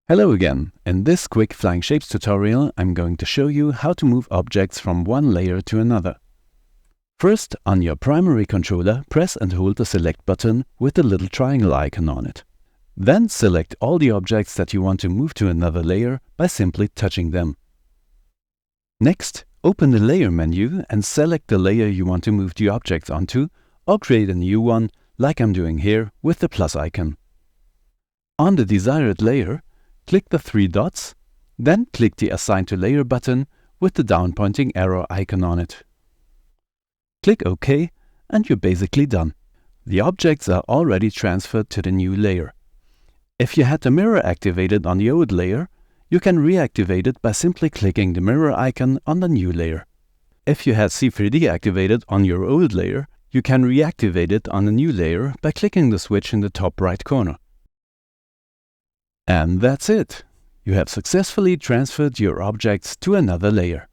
Hello again. In this quick Flyingshapes tutorial, I'm going to show you how to move objects from one layer to another. First, on your primary controller, press and hold the Select button with the little triangle icon on it. Then select all the objects that you want to move to another layer by simply touching them. Next, open the Layer menu and select the layer you want to move the objects onto, or create a new one, like I'm doing here with the plus icon. On the desired layer, click the three dots, then click the Assign to Layer button with the down-pointing arrow icon on it. Click OK, and you're basically done. The objects are already transferred to the new layer. If you had the mirror activated on the old layer, you can reactivate it by simply clicking the mirror icon on the new layer. If you had C3D activated on your old layer, you can reactivate it on the new layer by clicking the switch in the top right corner. And that's it! You have successfully transferred your objects to another layer.